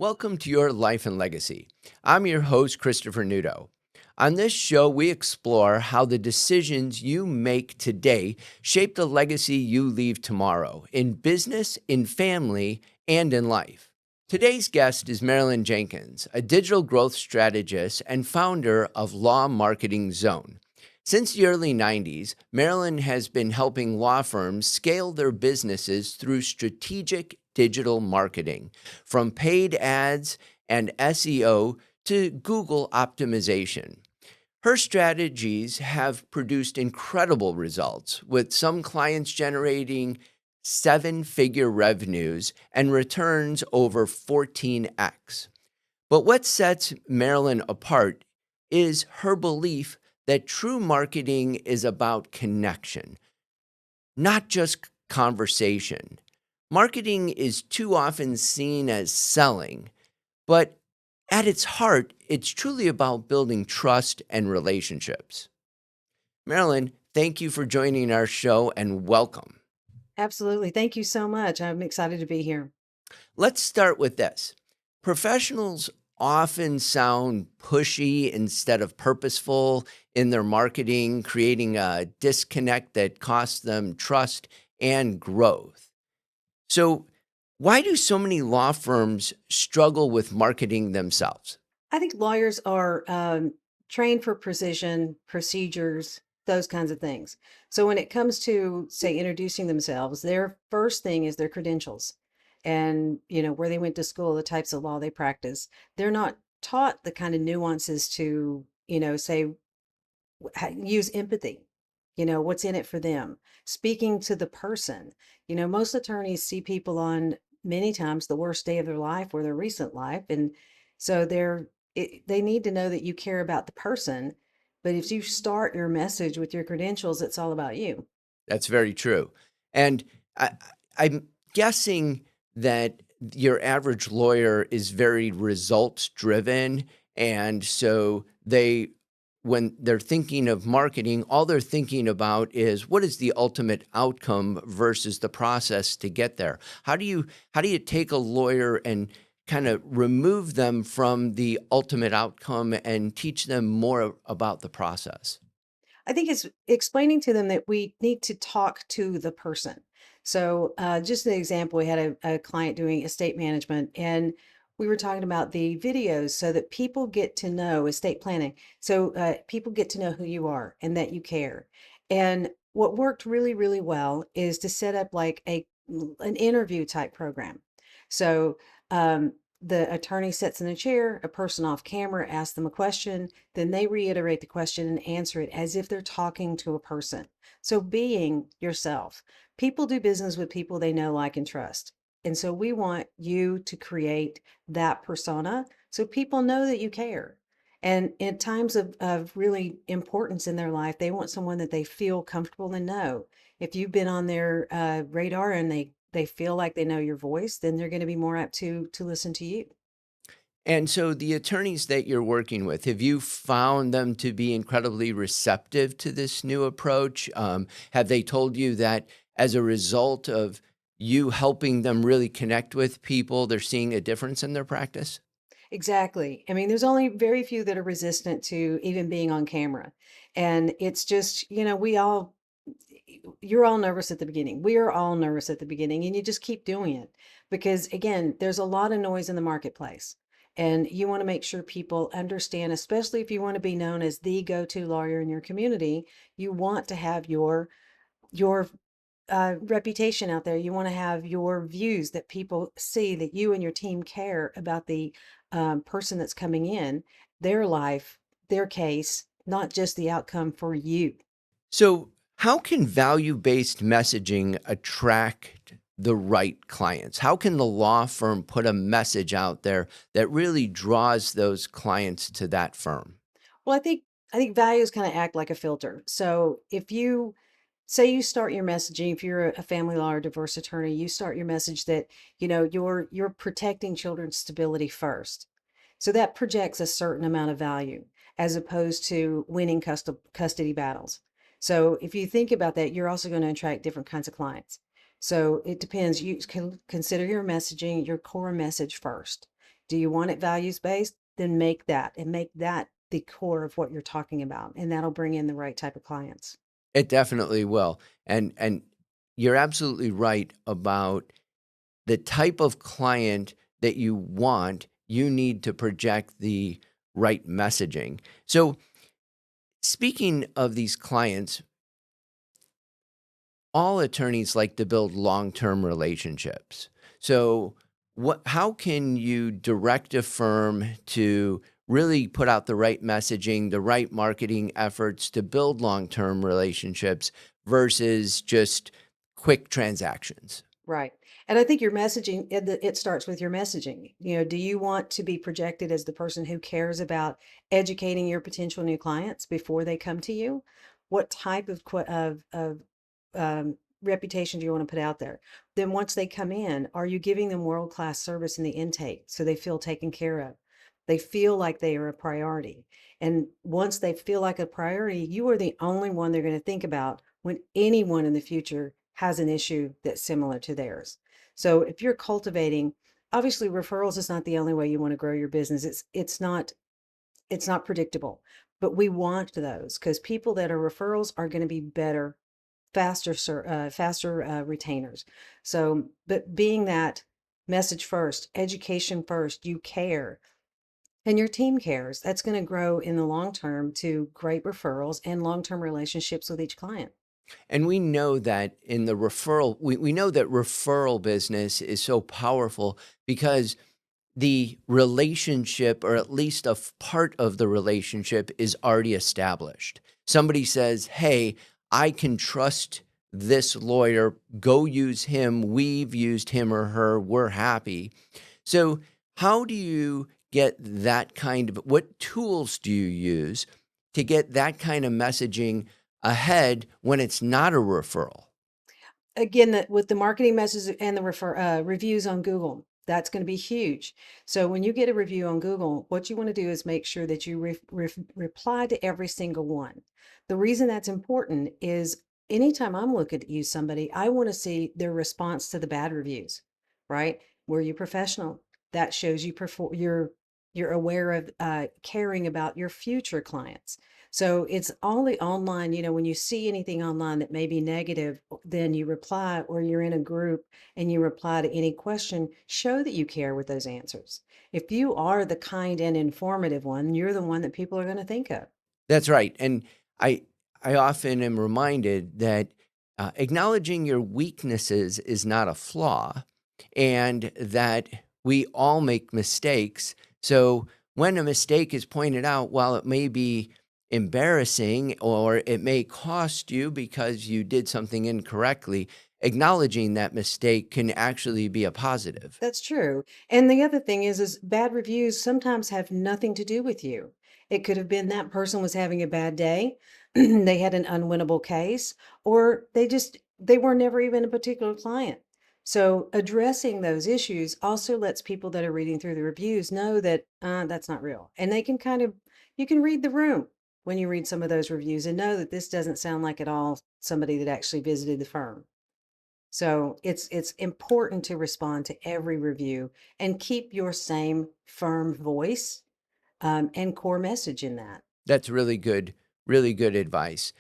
welcome to Your Life and Legacy. I'm your host, Christopher Nudo. On this show, we explore how the decisions you make today shape the legacy you leave tomorrow in business, in family, and in life. Today's guest is Marilyn Jenkins, a digital growth strategist and founder of Law Marketing Zone. Since the early 90s, Marilyn has been helping law firms scale their businesses through strategic digital marketing, from paid ads and SEO to Google optimization. Her strategies have produced incredible results, with some clients generating seven-figure revenues and returns over 14x. But what sets Marilyn apart is her belief that true marketing is about connection, not just conversation. Marketing is too often seen as selling, but at its heart, it's truly about building trust and relationships. Marilyn, thank you for joining our show and welcome. Absolutely. Thank you so much. I'm excited to be here. Let's start with this. Professionals often sound pushy instead of purposeful in their marketing, creating a disconnect that costs them trust and growth. So, why do so many law firms struggle with marketing themselves? I think lawyers are trained for precision, procedures, those kinds of things. So when it comes to, say, introducing themselves, their first thing is their credentials and, where they went to school, the types of law they practice. They're not taught the kind of nuances to, say, use empathy. What's in it for them? Speaking to the person. Most attorneys see people on many times the worst day of their life or their recent life. And so they need to know that you care about the person. But if you start your message with your credentials, it's all about you. That's very true. And I, I'm guessing that your average lawyer is very results driven. And so when they're thinking of marketing, all they're thinking about is what is the ultimate outcome versus the process to get there. How do you take a lawyer and kind of remove them from the ultimate outcome and teach them more about the process? I think it's explaining to them that we need to talk to the person. So, just an example, we had a client doing estate management, and we were talking about the videos so that people get to know estate planning. So, people get to know who you are and that you care. And what worked really, really well is to set up like an interview type program. So, the attorney sits in a chair, a person off camera asks them a question, then they reiterate the question and answer it as if they're talking to a person. So being yourself. People do business with people they know, like, and trust. And so we want you to create that persona so people know that you care. And in times of really importance in their life, they want someone that they feel comfortable and know. If you've been on their radar and they feel like they know your voice, then they're going to be more apt to listen to you. And so the attorneys that you're working with, have you found them to be incredibly receptive to this new approach? Have they told you that as a result of you helping them really connect with people, they're seeing a difference in their practice? Exactly. I mean, there's only very few that are resistant to even being on camera. And it's just, you're all nervous at the beginning. We are all nervous at the beginning, and you just keep doing it because, again, there's a lot of noise in the marketplace. And you want to make sure people understand, especially if you want to be known as the go-to lawyer in your community, you want to have your reputation out there. You want to have your views that people see that you and your team care about the person that's coming in, their life, their case, not just the outcome for you. So, how can value-based messaging attract the right clients? How can the law firm put a message out there that really draws those clients to that firm? Well, I think values kind of act like a filter. So if you say you start your messaging, if you're a family law or divorce attorney, you start your message that, you're protecting children's stability first. So that projects a certain amount of value as opposed to winning custody battles. So if you think about that, you're also going to attract different kinds of clients. So it depends. You can consider your messaging, your core message first. Do you want it values based? Then make that and make that the core of what you're talking about. And that'll bring in the right type of clients. It definitely will. And you're absolutely right about the type of client that you want. You need to project the right messaging. So, speaking of these clients, all attorneys like to build long-term relationships. So, how can you direct a firm to really put out the right messaging, the right marketing efforts to build long-term relationships versus just quick transactions? Right. And I think your messaging, it starts with your messaging. Do you want to be projected as the person who cares about educating your potential new clients before they come to you? What type of reputation do you want to put out there? Then once they come in, are you giving them world-class service in the intake so they feel taken care of? They feel like they are a priority. And once they feel like a priority, you are the only one they're going to think about when anyone in the future has an issue that's similar to theirs. So if you're cultivating, obviously referrals is not the only way you want to grow your business. It's not predictable, but we want those because people that are referrals are going to be better, faster retainers. So, but being that message first, education first, you care, and your team cares, that's going to grow in the long term to great referrals and long-term relationships with each client. And we know that in the we know that referral business is so powerful because the relationship, or at least part of the relationship, is already established. Somebody says, "Hey, I can trust this lawyer. Go use him. We've used him or her. We're happy." So, how do you get that kind of, what tools do you use to get that kind of messaging ahead when it's not a referral? Again, with the marketing messages and the reviews on Google, that's going to be huge. So when you get a review on Google, what you want to do is make sure that you reply to every single one. The reason that's important is anytime I'm looking to use somebody, I want to see their response to the bad reviews, right? Were you professional? That shows you're aware of caring about your future clients. So it's only online, when you see anything online that may be negative, then you reply, or you're in a group and you reply to any question, show that you care with those answers. If you are the kind and informative one, you're the one that people are going to think of. That's right. And I I often am reminded that acknowledging your weaknesses is not a flaw, and that we all make mistakes. So when a mistake is pointed out, while it may be embarrassing or it may cost you because you did something incorrectly, acknowledging that mistake can actually be a positive. That's true. And the other thing is bad reviews sometimes have nothing to do with you. It could have been that person was having a bad day, they had an unwinnable case, or they were never even a particular client. So addressing those issues also lets people that are reading through the reviews know that that's not real. And they can you can read the room when you read some of those reviews and know that this doesn't sound like at all somebody that actually visited the firm. So it's important to respond to every review and keep your same firm voice and core message in that. That's really good advice.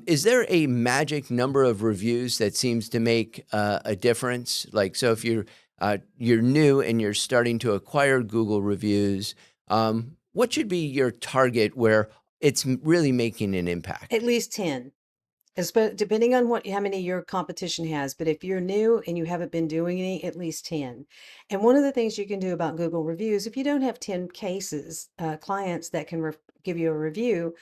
Is there a magic number of reviews that seems to make a difference? Like, so if you're new and you're starting to acquire Google reviews, what should be your target where it's really making an At impact? least 10. Depending on how many your competition has, but if you're new and you haven't been doing any, at least 10. And one of the things you can do about Google reviews, if you don't have 10 clients that can give you a review,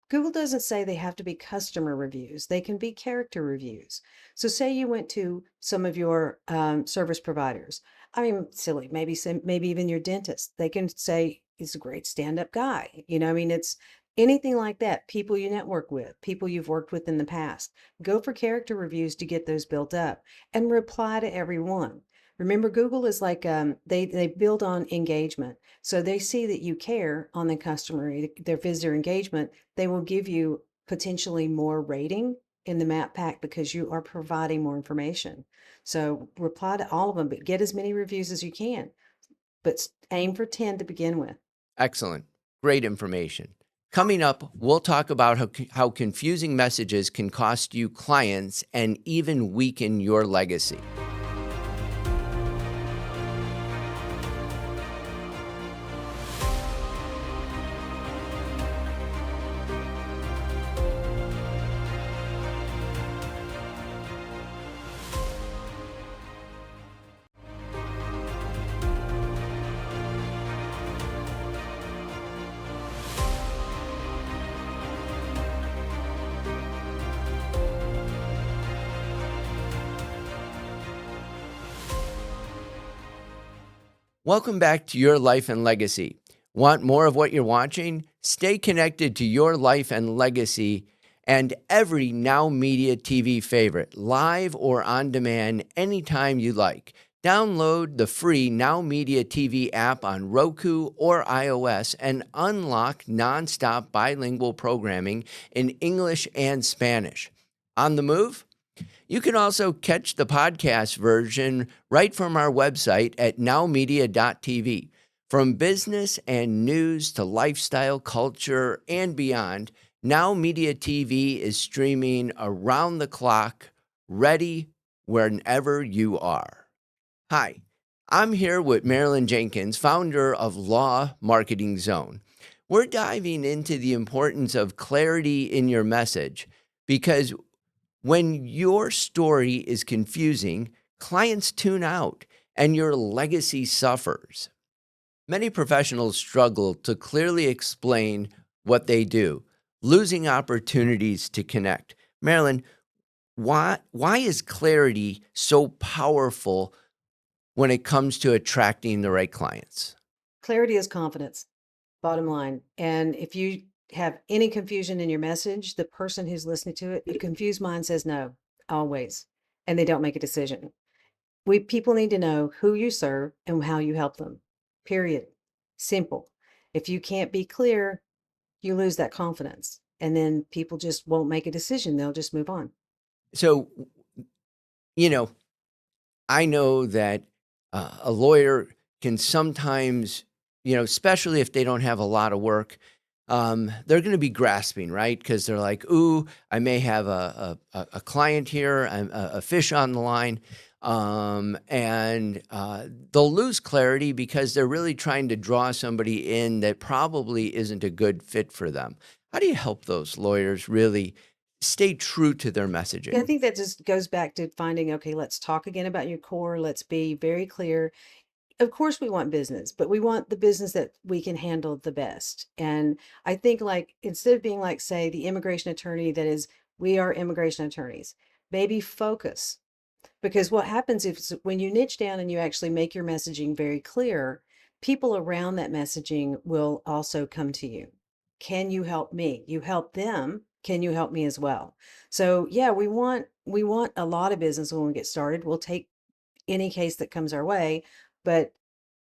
Google doesn't say they have to be customer reviews. They can be character reviews. So say you went to some of your service providers. I mean, silly, maybe even your dentist. They can say he's a great stand-up guy. I mean, it's anything like that. People you network with, people you've worked with in the past. Go for character reviews to get those built up and reply to everyone. Remember, Google is like they build on engagement. So they see that you care on the their visitor engagement, they will give you potentially more rating in the map pack because you are providing more information. So reply to all of them, but get as many reviews as you can. but aim for 10 to begin with. Excellent. Great information. Coming up, we'll talk about how confusing messages can cost you clients and even weaken your legacy. Welcome back to Your Life and Legacy. Want more of what you're watching? Stay connected to Your Life and Legacy and every Now Media TV favorite, live or on demand, anytime you like. Download the free Now Media TV app on Roku or iOS and unlock nonstop bilingual programming in English and Spanish. On the move? You can also catch the podcast version right from our website at nowmedia.tv. From business and news to lifestyle, culture, and beyond, Now Media TV is streaming around the clock, ready whenever you are. Hi, I'm here with Marilyn Jenkins, founder of Law Marketing Zone. We're diving into the importance of clarity in your message because when your story is confusing, clients tune out and your legacy suffers. Many professionals struggle to clearly explain what they do, losing opportunities to connect. Marilyn, why is clarity so powerful when it comes to attracting the right clients? Clarity is confidence, bottom line. And if you have any confusion in your message, the person who's listening to it, a confused mind says no, always, and they don't make a decision. People need to know who you serve and how you help them. Period. Simple. If you can't be clear, you lose that confidence, and then people just won't make a decision. They'll just move on. So, I know that a lawyer can sometimes, especially if they don't have a lot of work, they're going to be grasping, right? Because they're like, ooh, I may have a client here, a fish on the line. And they'll lose clarity because they're really trying to draw somebody in that probably isn't a good fit for them. How do you help those lawyers really stay true to their messaging? I think that just goes back to finding, okay, let's talk again about your core. Let's be very clear. Of course we want business, but we want the business that we can handle the best. And I think, like, instead of being like, say, the immigration attorney that is, we are immigration attorneys, maybe focus. Because what happens is when you niche down and you actually make your messaging very clear, people around that messaging will also come to you. Can you help me? You help them. Can you help me as well? So yeah, we want a lot of business when we get started. We'll take any case that comes our way, but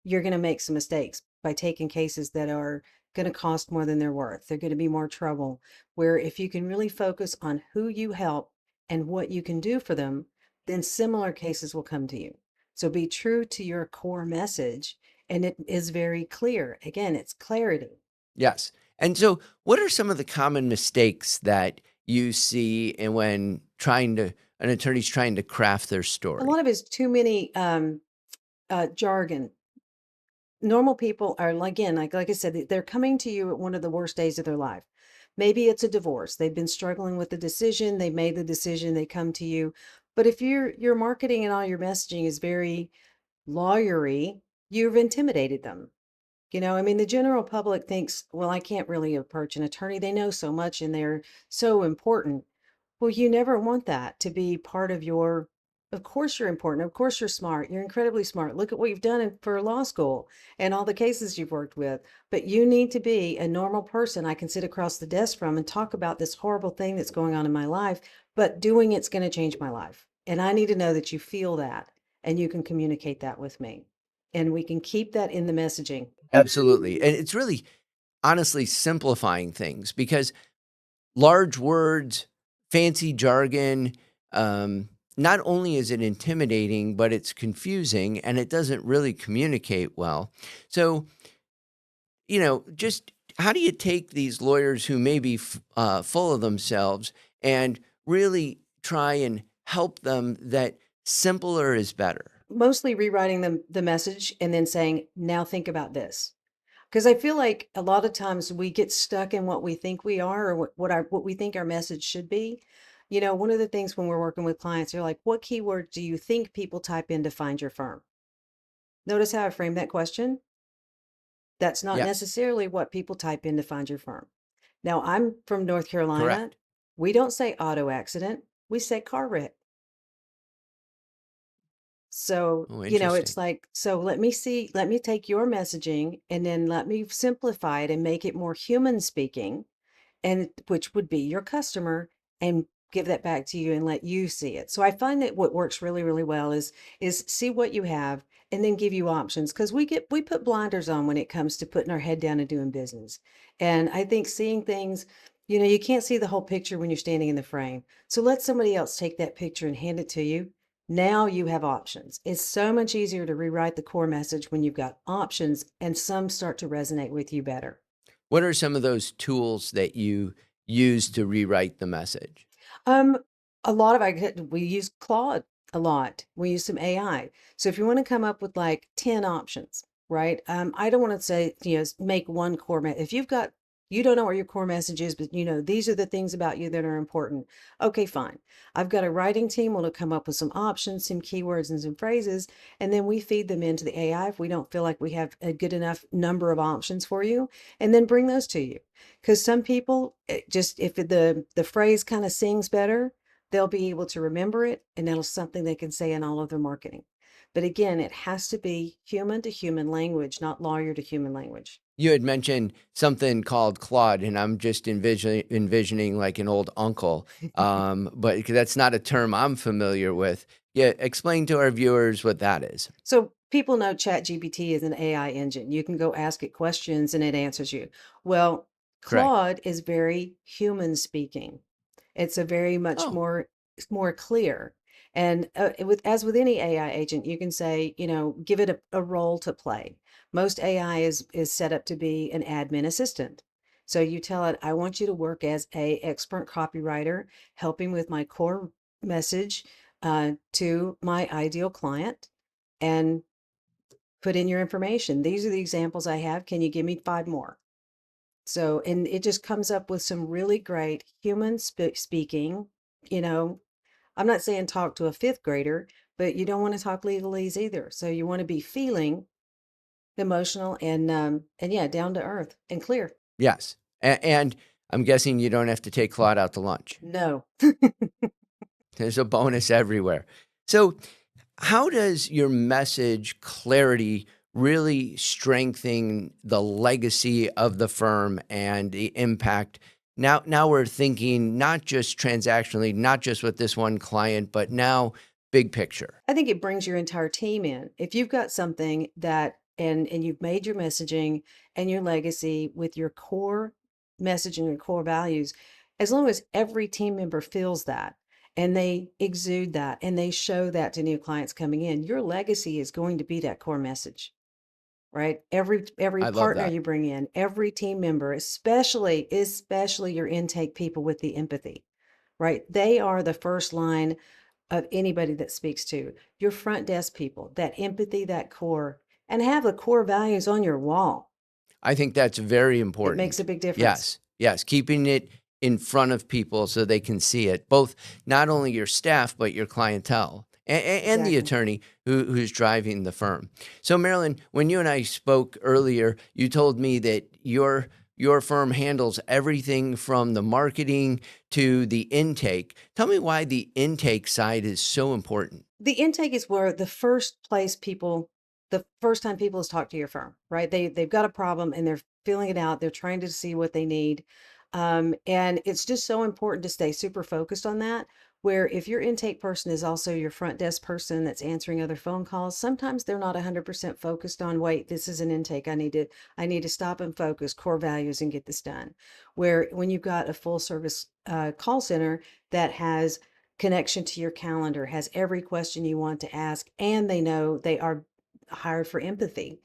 you're going to make some mistakes by taking cases that are going to cost more than they're worth. They're going to be more trouble. Where if you can really focus on who you help and what you can do for them, then similar cases will come to you. So be true to your core message, and it is very clear. Again, it's clarity. Yes. And so, what are some of the common mistakes that you see and when an attorney's trying to craft their A story? lot of it is too many jargon. Normal people are, again, like I said, they're coming to you at one of the worst days of their life. Maybe it's a divorce. They've been struggling with the decision. They made the decision. They come to you. But if your marketing and all your messaging is very lawyery, you've intimidated them. I mean, the general public thinks, well, I can't really approach an attorney. They know so much and they're so important. Well, you never want that to be part of your, of course you're important. Of course you're smart. You're incredibly smart. Look at what you've done for law school and all the cases you've worked with. But you need to be a normal person I can sit across the desk from and talk about this horrible thing that's going on in my life, but doing it's going to change my life. And I need to know that you feel that and you can communicate that with me. And we can keep that in the messaging. Absolutely. And it's really honestly simplifying things because large words, fancy jargon, not only is it intimidating, but it's confusing and it doesn't really communicate well. So, just how do you take these lawyers who may be full of themselves and really try and help them that simpler is better? Mostly rewriting the message and then saying, now think about this. Because I feel like a lot of times we get stuck in what we think we are or what we think our message should be. One of the things when we're working with clients, they're like, what keyword do you think people type in to find your firm? Notice how I framed that question. That's not Yes, necessarily what people type in to find your firm. Now, I'm from North Carolina. correct. We don't say auto accident, we say car wreck. So, Oh, interesting. it's like, so let me take your messaging and then let me simplify it and make it more human speaking, and which would be your customer, and give that back to you and let you see it. So I find that what works really, really well is see what you have and then give you options, because we put blinders on when it comes to putting our head down and doing business. And I think seeing things, you can't see the whole picture when you're standing in the frame. So let somebody else take that picture and hand it to you. Now you have options. It's so much easier to rewrite the core message when you've got options and some start to resonate with you better. What are some of those tools that you use to rewrite the message? Um, a lot of we use Claude a lot. We use some AI. So if you want to come up with like 10 options, right? I don't want to say, make one if you've got, you don't know what your core message is, but these are the things about you that are important. Okay, fine. I've got a writing team. We'll come up with some options, some keywords and some phrases, and then we feed them into the AI if we don't feel like we have a good enough number of options for you, and then bring those to you. Because some people, just if the phrase kind of sings better, they'll be able to remember it, and that'll something they can say in all of their marketing. But again, it has to be human to human language, not lawyer to human language. You had mentioned something called Claude, and I'm just envisioning like an old uncle, but 'cause that's not a term I'm familiar with. Yeah, explain to our viewers what that is. So people know ChatGPT is an AI engine. You can go ask it questions and it answers you. Well, Correct. Claude is very human speaking. It's a very much Oh, more clear. And as with any AI agent, you can say, give it a role to play. Most AI is set up to be an admin assistant. So you tell it, I want you to work as a expert copywriter, helping with my core message to my ideal client, and put in your information. These are the examples I have. Can you give me 5 more? So, and it just comes up with some really great human speaking. You know, I'm not saying talk to a fifth grader, but you don't want to talk legalese either. So you want to be feeling emotional and yeah, down to earth and clear. yes. And I'm guessing you don't have to take Claude out to lunch. No. There's a bonus everywhere. So, how does your message clarity really strengthen the legacy of the firm and the impact? Now we're thinking not just transactionally, not just with this one client, but now big picture. I think it brings your entire team in. If you've got something that and you've made your messaging and your legacy with your core message and your core values, as long as every team member feels that and they exude that and they show that to new clients coming in, your legacy is going to be that core message, right? Every I love partner that. you bring in, every team member, especially your intake people with the empathy, right? They are the first line of anybody that speaks to your front desk people, that empathy, that core, and have the core values on your wall. I think that's very It makes a important. big difference. Yes, yes, keeping it in front of people so they can see it, both not only your staff, but your clientele and the Exactly. attorney who's driving the firm. So, Marilyn, when you and I spoke earlier, you told me that your firm handles everything from the marketing to the intake. Tell me why the intake side is so important. The intake is where the first time people has talked to your firm, right? They've got a problem and they're feeling it out. They're trying to see what they need. And it's just so important to stay super focused on that. Where if your intake person is also your front desk person that's answering other phone calls, sometimes they're not 100% focused on, wait, this is an intake. I need to stop and focus core values and get this done. Where when you've got a full service call center that has connection to your calendar, has every question you want to ask, and they know they are hired for empathy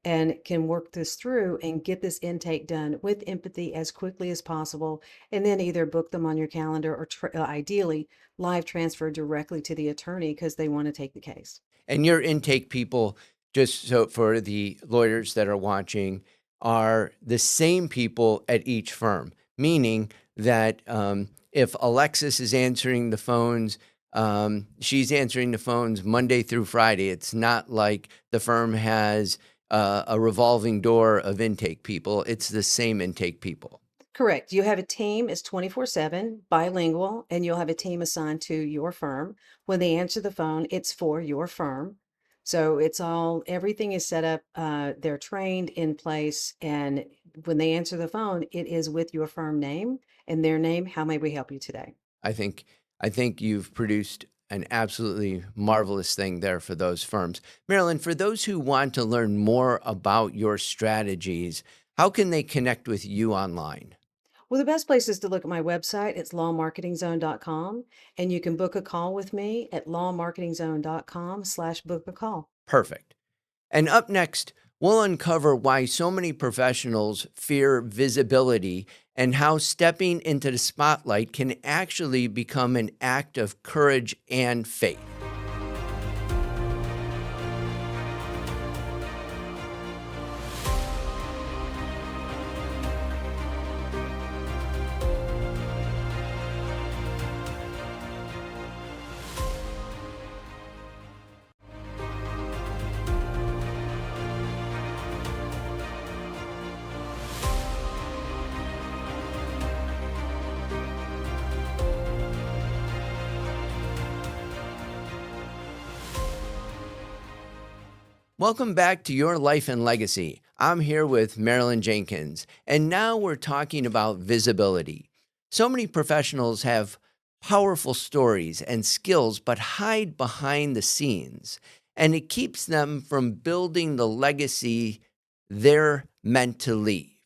and can work this through and get this intake done with empathy as quickly as possible, and then either book them on your calendar or ideally live transfer directly to the attorney because they want to take the case. And your intake people, just so for the lawyers that are watching, are the same people at each firm, meaning that if Alexis is answering the phones, she's answering the phones Monday through Friday. It's not like the firm has a revolving door of intake people. It's the same intake people. Correct. You have a team, it's 24/7, bilingual, and you'll have a team assigned to your firm. When they answer the phone, it's for your firm. So everything is set up, they're trained in place, and when they answer the phone, it is with your firm name and their name. How may we help you today? I think I think you've produced an absolutely marvelous thing there for those firms. Marilyn, for those who want to learn more about your strategies, how can they connect with you online? Well, the best place is to look at my website. It's lawmarketingzone.com, and you can book a call with me at lawmarketingzone.com/book a call. Perfect. And up next, we'll uncover why so many professionals fear visibility and how stepping into the spotlight can actually become an act of courage and faith. Welcome back to Your Life and Legacy. I'm here with Marilyn Jenkins, and now we're talking about visibility. So many professionals have powerful stories and skills, but hide behind the scenes, and it keeps them from building the legacy they're meant to leave.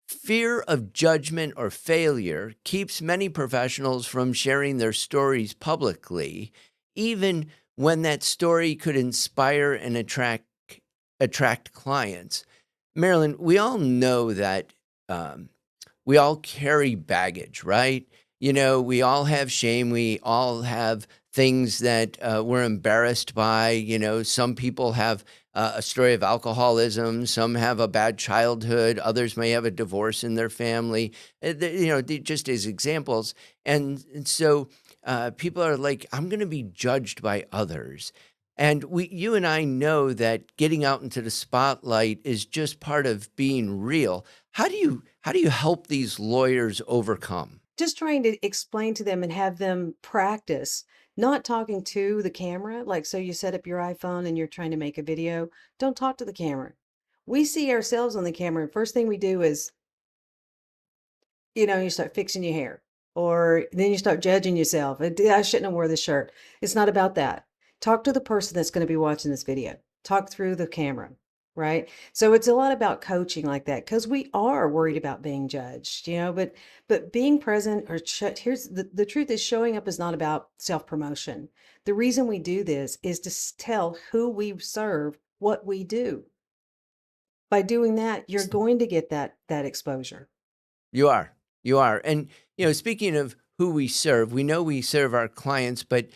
Fear of judgment or failure keeps many professionals from sharing their stories publicly, even when that story could inspire and attract clients. Marilyn, we all know that we all carry baggage, right? You know, we all have shame. We all have things that we're embarrassed by. You know, some people have a story of alcoholism. Some have a bad childhood. Others may have a divorce in their family. Just as examples. And so people are like, I'm going to be judged by others. And you and I know that getting out into the spotlight is just part of being real. How do you help these lawyers overcome? Just trying to explain to them and have them practice not talking to the camera. Like, so you set up your iPhone and you're trying to make a video. Don't talk to the camera. We see ourselves on the camera. And first thing we do is, you start fixing your hair, or then you start judging yourself. I shouldn't have wore this shirt. It's not about that. Talk to the person that's going to be watching this video. Talk through the camera, right? So it's a lot about coaching like that, because we are worried about being judged, but being present, here's the truth is, showing up is not about self-promotion. The reason we do this is to tell who we serve what we do. By doing that, you're going to get that exposure. You are. You are. And, speaking of who we serve, we know we serve our clients, but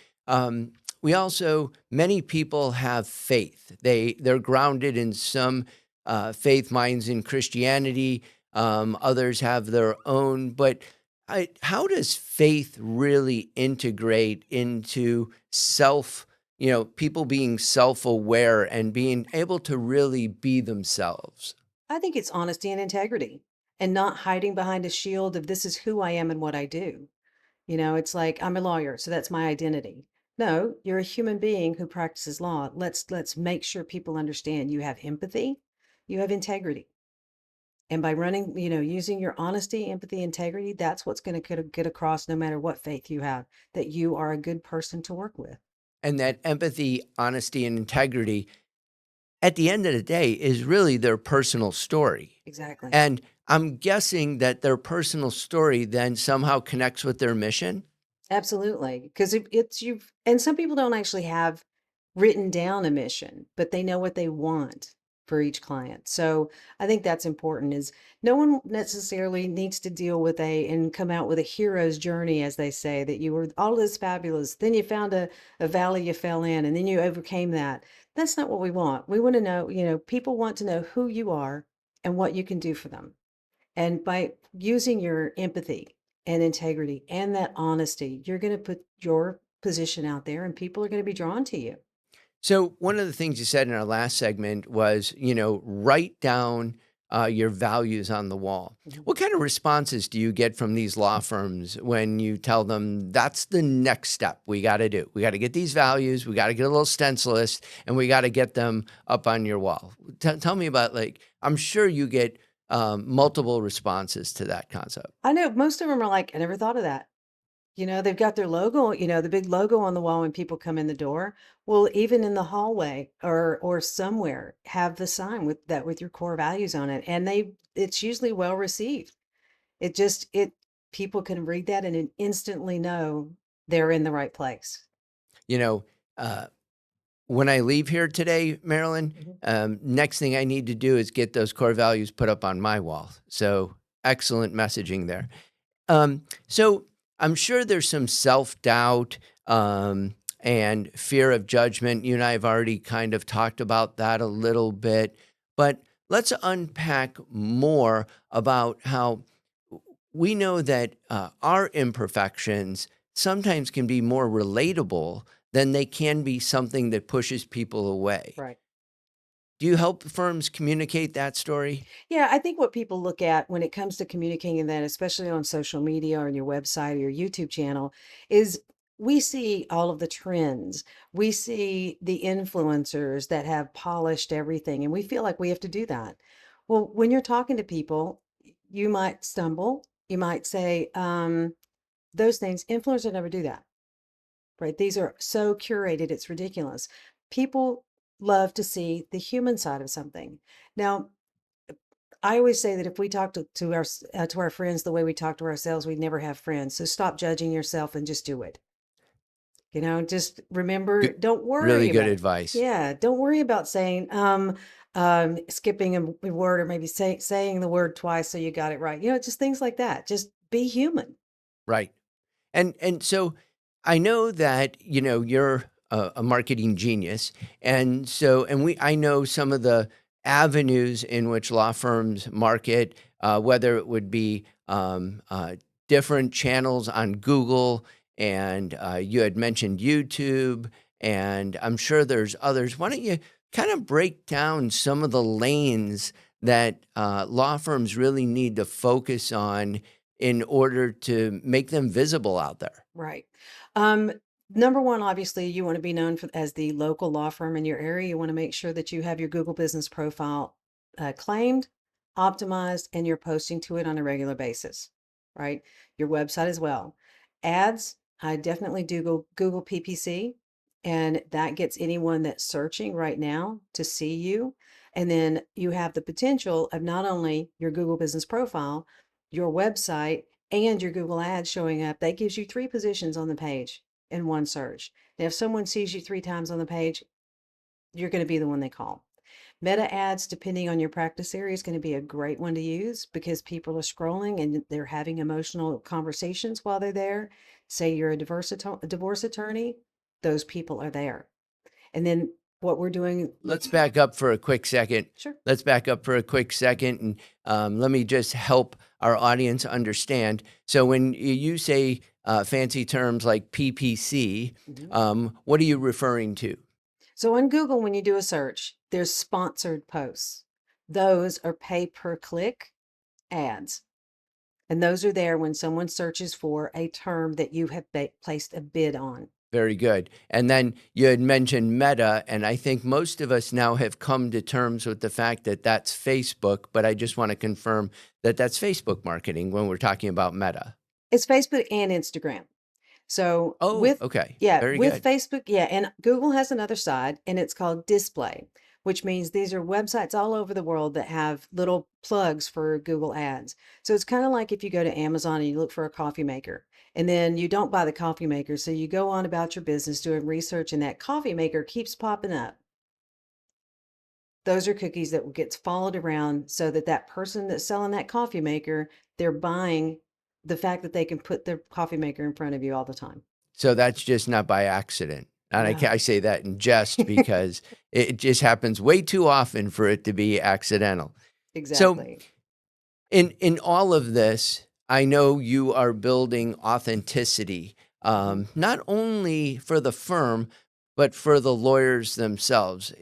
we also, many people have faith. They're grounded in some faith, minds in Christianity. Others have their own. But how does faith really integrate into people being self-aware and being able to really be themselves? I think it's honesty and integrity, and not hiding behind a shield of this is who I am and what I do. It's like, I'm a lawyer, so that's my identity. No, you're a human being who practices law. Let's make sure people understand you have empathy, you have integrity. And by using your honesty, empathy, integrity, that's what's going to get across, no matter what faith you have, that you are a good person to work with. And that empathy, honesty, and integrity, at the end of the day, is really their personal story. Exactly. And I'm guessing that their personal story then somehow connects with their mission. Absolutely, because it's you, and some people don't actually have written down a mission, but they know what they want for each client. So I think that's important. Is no one necessarily needs to deal with a and come out with a hero's journey, as they say, that you were all this fabulous, then you found a valley you fell in, and then you overcame that. That's not what we want. We want to know, people want to know who you are and what you can do for them. And by using your empathy and integrity and that honesty, you're going to put your position out there and people are going to be drawn to you. So one of the things you said in our last segment was, write down your values on the wall. Mhm. What kind of responses do you get from these law firms when you tell them that's the next step we got to do? We got to get these values, we got to get a little stencil list, and we got to get them up on your wall. Tell me about, like, I'm sure you get multiple responses to that concept. I know most of them are like, I never thought of that. They've got their logo, the big logo on the wall when people come in the door. Well, even in the hallway or somewhere, have the sign with your core values on it. And it's usually well received. It people can read that and instantly know they're in the right place. You know, uh, when I leave here today, Marilyn, Mhm. next thing I need to do is get those core values put up on my wall. So excellent messaging there. So I'm sure there's some self-doubt and fear of judgment. You and I have already kind of talked about that a little bit, but let's unpack more about how we know that our imperfections sometimes can be more relatable than they can be something that pushes people away. Right. Do you help firms communicate that story? Yeah, I think what people look at when it comes to communicating that, especially on social media or on your website or your YouTube channel, is we see all of the trends. We see the influencers that have polished everything, and we feel like we have to do that. Well, when you're talking to people, you might stumble. You might say, those things, influencers never do that, right? These are so curated, it's ridiculous. People love to see the human side of something. Now, I always say that if we talk to our friends the way we talk to ourselves, we'd never have friends. So stop judging yourself and just do it. Just remember, Good, don't worry really good about it. advice. Yeah, don't worry about saying skipping a word or maybe saying the word twice so you got it right. Just things like that. Just be human. Right. And so I know that, you're a marketing genius. And so, I know some of the avenues in which law firms market, whether it would be different channels on Google, and you had mentioned YouTube, and I'm sure there's others. Why don't you kind of break down some of the lanes that law firms really need to focus on in order to make them visible out there? Right. Um, Number one, obviously, you want to be known as the local law firm in your area. You want to make sure that you have your Google business profile claimed, optimized, and you're posting to it on a regular basis, right? Your website as well. Ads, I definitely do Google PPC, and that gets anyone that's searching right now to see you. And then you have the potential of not only your Google business profile, your website, and your Google ads showing up. That gives you three positions on the page in one search. Now, if someone sees you three times on the page, you're going to be the one they call. Meta ads, depending on your practice area, is going to be a great one to use because people are scrolling and they're having emotional conversations while they're there. Say you're a divorce attorney, those people are there. And then what we're doing, Let's back up for a quick second. sure. Let's back up for a quick second, and let me just help our audience understand. So, when you say fancy terms like PPC, Mhm. what are you referring to? So on Google, when you do a search, there's sponsored posts. Those are pay per click ads. And those are there when someone searches for a term that you have placed a bid on. Very good. And then you had mentioned Meta, and I think most of us now have come to terms with the fact that that's Facebook, but I just want to confirm that that's Facebook marketing when we're talking about Meta. It's Facebook and Instagram. So Oh, okay. Very with good. Facebook, yeah, and Google has another side and it's called display. which means these are websites all over the world that have little plugs for Google Ads. So it's kind of like if you go to Amazon and you look for a coffee maker, and then you don't buy the coffee maker. So you go on about your business doing research, and that coffee maker keeps popping up. Those are cookies that gets followed around so that that person that's selling that coffee maker, they're buying the fact that they can put their coffee maker in front of you all the time. So that's just not by accident. And No, I say that in jest because it just happens way too often for it to be accidental. So exactly. in all of this, I know you are building authenticity, Mhm. not only for the firm, but for the lawyers themselves.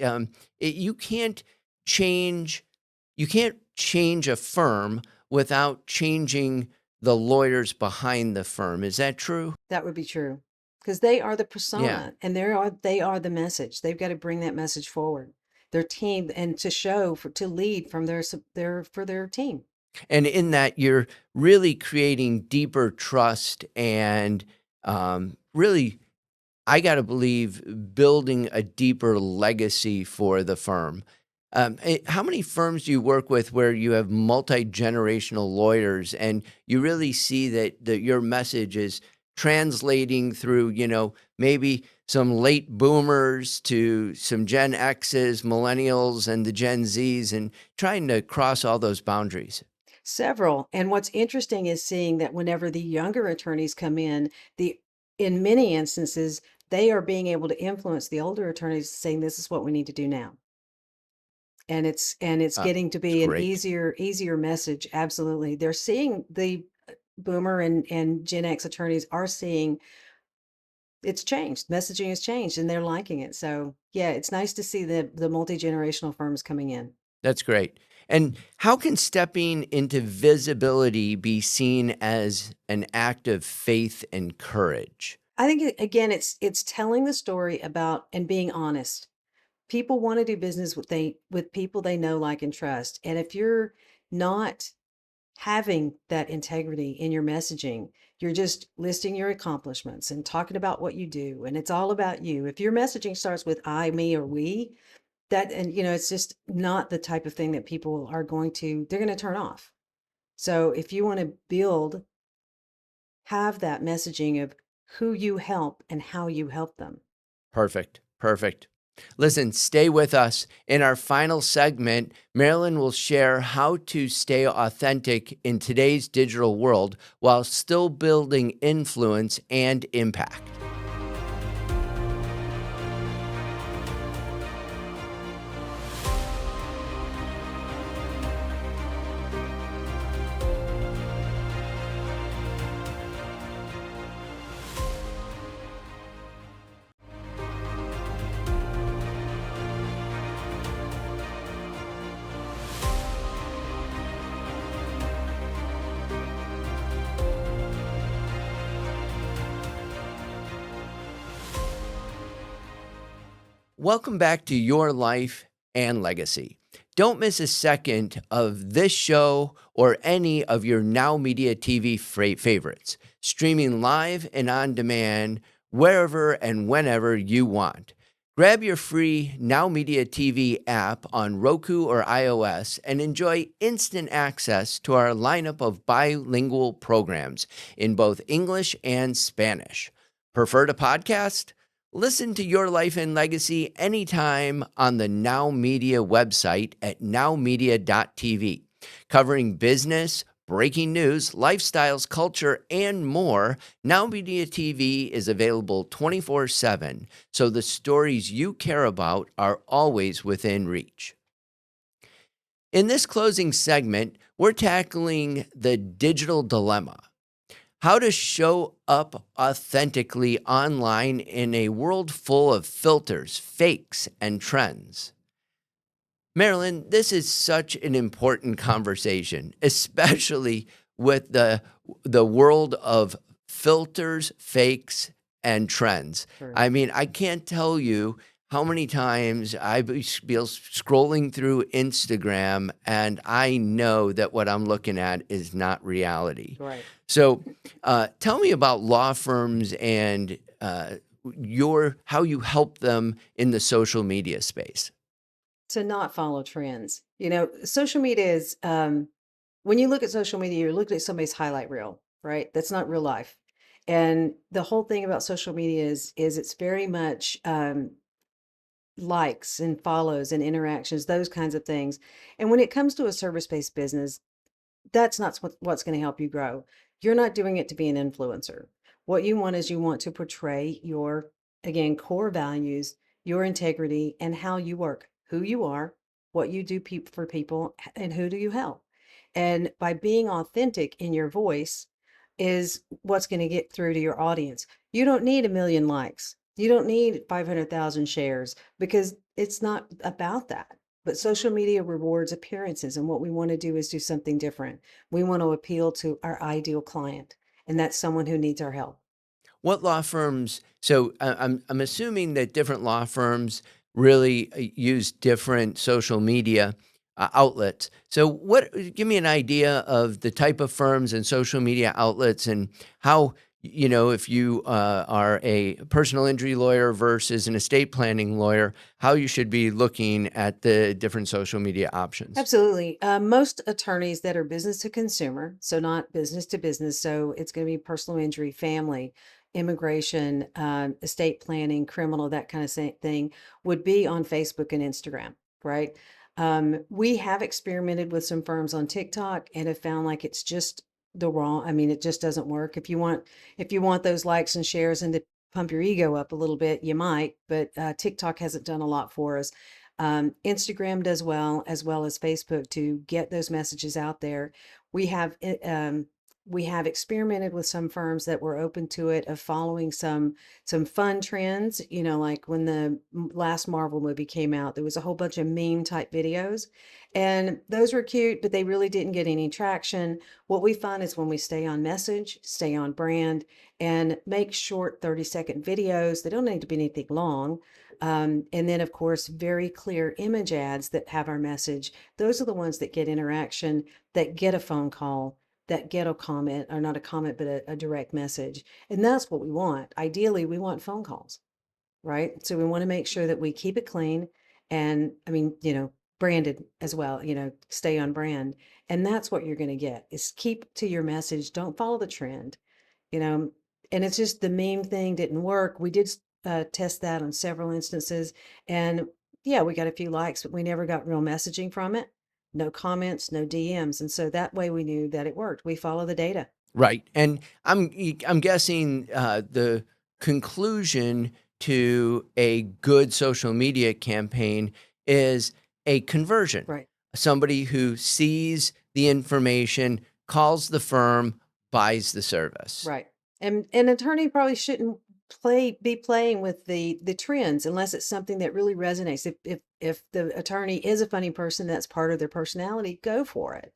You can't change you can't change a firm without changing the lawyers behind the firm. Is that true? That would be true because they are the Yeah. persona and they are the message. They've got to bring that message forward. Their team and to show to lead from their team. And in that, you're really creating deeper trust and really, I got to believe, building a deeper legacy for the firm. How many firms do you work with where you have multi-generational lawyers and you really see that your message is translating through, maybe some late boomers to some Gen X's, millennials, and the Gen Z's, and trying to cross all those boundaries? Several. And what's interesting is seeing that whenever the younger attorneys come the in many instances, they are being able to influence the older attorneys saying this is what we need to do now. And it's getting to It's be an great. easier message. Absolutely. They're seeing the boomer and Gen X attorneys are seeing it's changed. Messaging has changed and they're liking it. So yeah, it's nice to see the multi-generational firms coming in. That's great. And how can stepping into visibility be seen as an act of faith and courage? I think again, it's telling the story about and being honest. People want to do business with people they know, like, and trust. And if you're not having that integrity in your messaging, you're just listing your accomplishments and talking about what you do, and it's all about you. If your messaging starts with I, me, or we, that and it's just not the type of thing that people are they're going to turn off. So if you want to have that messaging of who you help and how you help them. Perfect. Perfect. Listen, stay with us. In our final segment, Marilyn will share how to stay authentic in today's digital world while still building influence and impact. Welcome back to Your Life and Legacy. Don't miss a second of this show or any of your Now Media TV favorites, streaming live and on demand wherever and whenever you want. Grab your free Now Media TV app on Roku or iOS and enjoy instant access to our lineup of bilingual programs in both English and Spanish. Prefer to podcast? Listen to Your Life and Legacy anytime on the Now Media website at nowmedia.tv. Covering business, breaking news, lifestyles, culture, and more, Now Media TV is available 24/7, so the stories you care about are always within reach. In this closing segment, we're tackling the digital dilemma. How to show up authentically online in a world full of filters, fakes, and trends. Marilyn, this is such an important conversation, especially with the world of filters, fakes, and trends. True. I mean, I can't tell you how many times I've been scrolling through Instagram and I know that what I'm looking at is not reality. Right. So, tell me about law firms and how you help them in the social media space. to not follow trends. Social media is, when you look at social media, you're looking at somebody's highlight reel, right? That's not real life. And the whole thing about social media is it's very much likes and follows and interactions, those kinds of things. And when it comes to a service-based business, that's not what's going to help you grow. You're not doing it to be an influencer. What you want is you want to portray your, again, core values, your integrity, and how you work, who you are, what you do for people, and who do you help. And by being authentic in your voice is what's going to get through to your audience. You don't need a million likes. You don't need 500,000 shares because it's not about that. But social media rewards appearances, and what we want to do is do something different. We want to appeal to our ideal client, and that's someone who needs our help. What law firms? So I'm assuming that different law firms really use different social media outlets. So give me an idea of the type of firms and social media outlets and how, if you are a personal injury lawyer versus an estate planning lawyer, how you should be looking at the different social media options. Absolutely. Most attorneys that are business to consumer, so not business to business, so it's going to be personal injury, family, immigration, estate planning, criminal, that kind of thing, would be on Facebook and Instagram, right? We have experimented with some firms on TikTok and have found like it's just the wrong. I mean, it just doesn't work. If you want those likes and shares and to pump your ego up a little bit, you might, but TikTok hasn't done a lot for us. Instagram does well, as well as Facebook, to get those messages out there. We have we have experimented with some firms that were open to it, of following some fun trends. Like when the last Marvel movie came out, there was a whole bunch of meme type videos, and those were cute, but they really didn't get any traction. What we find is when we stay on message, stay on brand, and make short 30-second videos, they don't need to be anything long, and then, of course, very clear image ads that have our message. Those are the ones that get interaction, that get a phone call, that get a comment, or not a comment, but a direct message. And that's what we want. Ideally, we want phone calls, right? So we want to make sure that we keep it clean and, I mean, branded as well, stay on brand. And that's what you're going to get, is keep to your message. Don't follow the trend you know, and it's just the meme thing didn't work. We did test that on several instances, and yeah, we got a few likes, but we never got real messaging from it. No comments, no DMs, and so that way we knew that it worked. We follow the data. Right, and I'm guessing the conclusion to a good social media campaign is a conversion. Right. Somebody who sees the information, calls the firm, buys the service. Right. And an attorney probably shouldn't be playing with the trends unless it's something that really resonates. If the attorney is a funny person, that's part of their personality, go for it.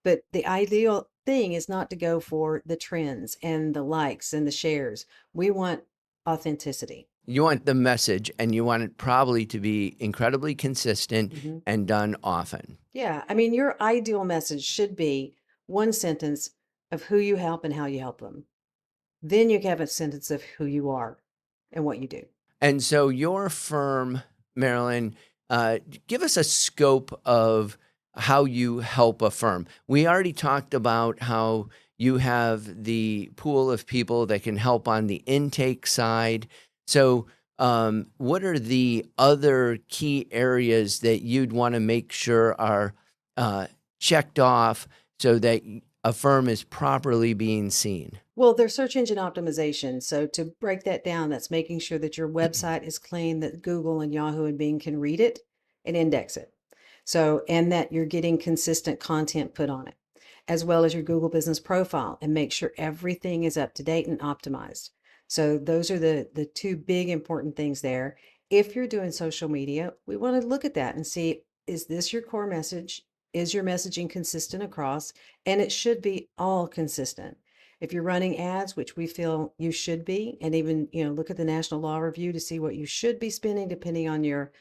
But the ideal thing is not to go for the trends and the likes and the shares. We want authenticity. You want the message, and you want it probably to be incredibly consistent Hmm. and done often. Yeah. I mean, your ideal message should be one sentence of who you help and how you help them. Then you have a sentence of who you are and what you do. And so your firm, Marilyn, give us a scope of how you help a firm. We already talked about how you have the pool of people that can help on the intake side. So, what are the other key areas that you'd want to make sure are checked off so that a firm is properly being seen? Well, there's search engine optimization. So to break that down, that's making sure that your website is clean, that Google and Yahoo and Bing can read it and index it. So, and that you're getting consistent content put on it, as well as your Google business profile, and make sure everything is up to date and optimized. So those are the two big important things there. If you're doing social media, we want to look at that and see, is this your core message? Is your messaging consistent across? And it should be all consistent. If you're running ads, which we feel you should be, and even, look at the National Law Review to see what you should be spending depending on your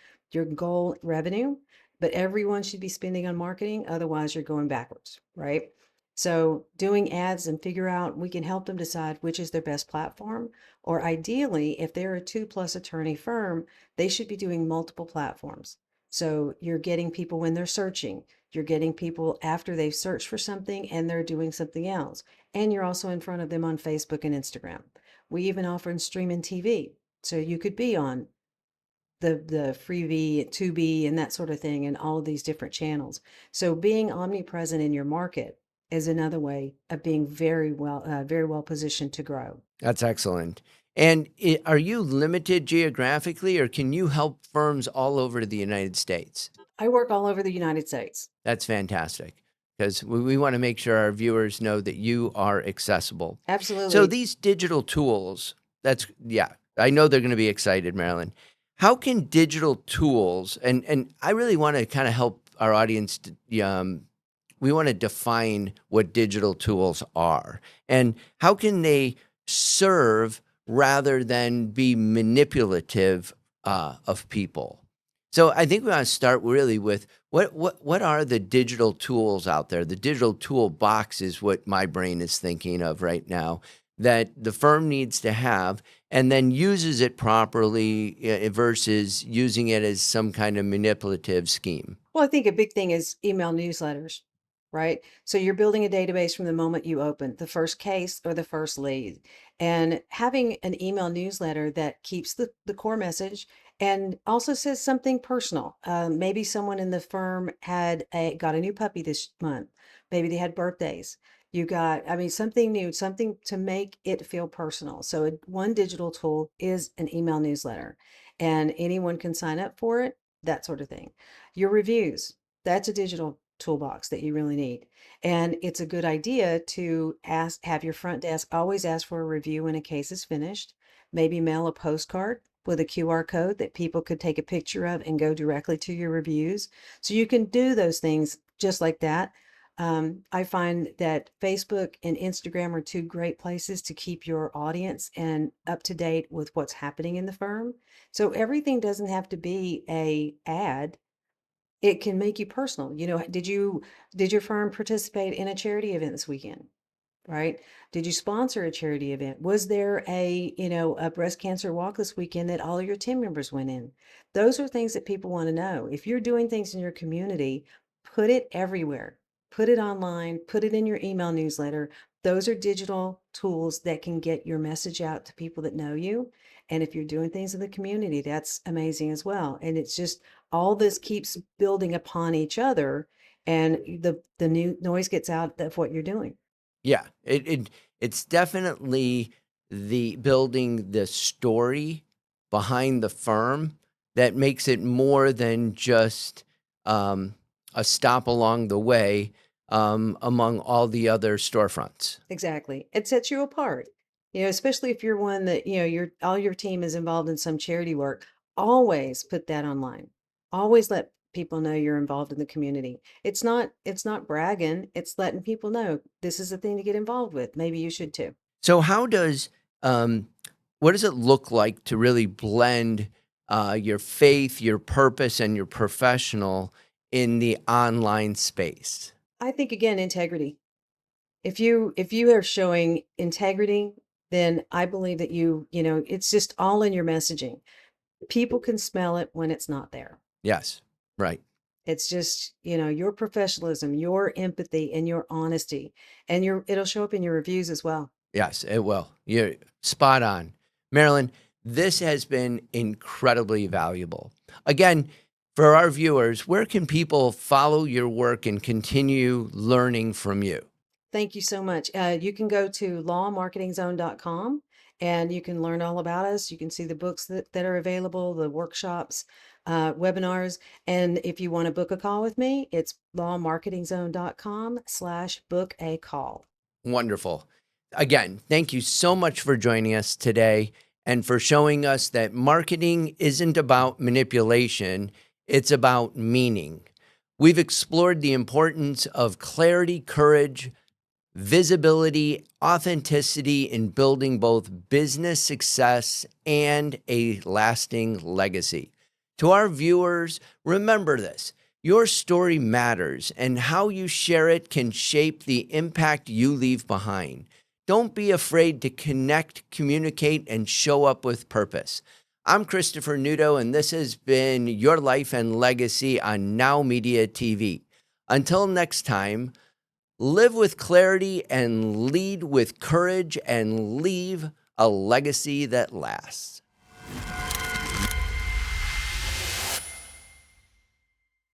goal revenue, but everyone should be spending on marketing, otherwise you're going backwards, right? So doing ads, and figure out, we can help them decide which is their best platform, or ideally, if they're a 2+ attorney firm, they should be doing multiple platforms. So you're getting people when they're searching, you're getting people after they've searched for something and they're doing something else. And you're also in front of them on Facebook and Instagram. We even offer streaming TV. So you could be on the Freevee, Tubi, and that sort of thing, and all of these different channels. So being omnipresent in your market is another way of being very well positioned to grow. That's excellent. And are you limited geographically, or can you help firms all over the United States? I work all over the United States. That's fantastic, because we want to make sure our viewers know that you are accessible. So Absolutely. these digital tools, yeah, I know they're going to be excited, Marilyn. How can digital tools, and I really want to kind of help our audience, we want to define what digital tools are, and how can they serve rather than be manipulative of people. So I think we want to start really with what are the digital tools out there? The digital toolbox is what my brain is thinking of right now that the firm needs to have, and then uses it properly versus using it as some kind of manipulative scheme. Well, I think a big thing is email newsletters, right? So you're building a database from the moment you open the first case or the first lead. And having an email newsletter that keeps the core message and also says something personal. Maybe someone in the firm got a new puppy this month. Maybe they had birthdays. I mean, something new, something to make it feel personal. So one digital tool is an email newsletter, and anyone can sign up for it, that sort of thing. Your reviews, that's a digital toolbox that you really need. And it's a good idea to have your front desk always ask for a review when a case is finished. Maybe mail a postcard with a QR code that people could take a picture of and go directly to your reviews. So you can do those things just like that. I find that Facebook and Instagram are two great places to keep your audience and up to date with what's happening in the firm. So everything doesn't have to be a ad. It can make you personal. Did your firm participate in a charity event this weekend? Right? Did you sponsor a charity event? Was there a breast cancer walk this weekend that all of your team members went in? Those are things that people want to know. If you're doing things in your community, put it everywhere. Put it online, put it in your email newsletter. Those are digital tools that can get your message out to people that know you. And if you're doing things in the community, that's amazing as well. And it's just all this keeps building upon each other, and the new noise gets out of what you're doing. Yeah, it's definitely the building the story behind the firm that makes it more than just a stop along the way among all the other storefronts. Exactly. It sets you apart. Especially if you're one that, all your team is involved in some charity work, always put that online. Always let people know you're involved in the community. It's not bragging, it's letting people know this is a thing to get involved with. Maybe you should too. So um, what does it look like to really blend your faith, your purpose, and your professional in the online space? I think again, integrity. If you are showing integrity, then I believe that it's just all in your messaging. People can smell it when it's not there. Yes, right. It's just, your professionalism, your empathy, and your honesty, and it'll show up in your reviews as well. Yes, it will. You're spot on. Marilyn, this has been incredibly valuable. Again, for our viewers, where can people follow your work and continue learning from you? Thank you so much. You can go to lawmarketingzone.com and you can learn all about us. You can see the books that are available, the workshops, webinars. And if you want to book a call with me, it's lawmarketingzone.com/book a call. Wonderful. Again, thank you so much for joining us today and for showing us that marketing isn't about manipulation, it's about meaning. We've explored the importance of clarity, courage, visibility, authenticity in building both business success and a lasting legacy. To our viewers, remember this. Your story matters, and how you share it can shape the impact you leave behind. Don't be afraid to connect, communicate, and show up with purpose. I'm Christopher Nudo, and this has been Your Life and Legacy on Now Media TV. Until next time, live with clarity and lead with courage and leave a legacy that lasts.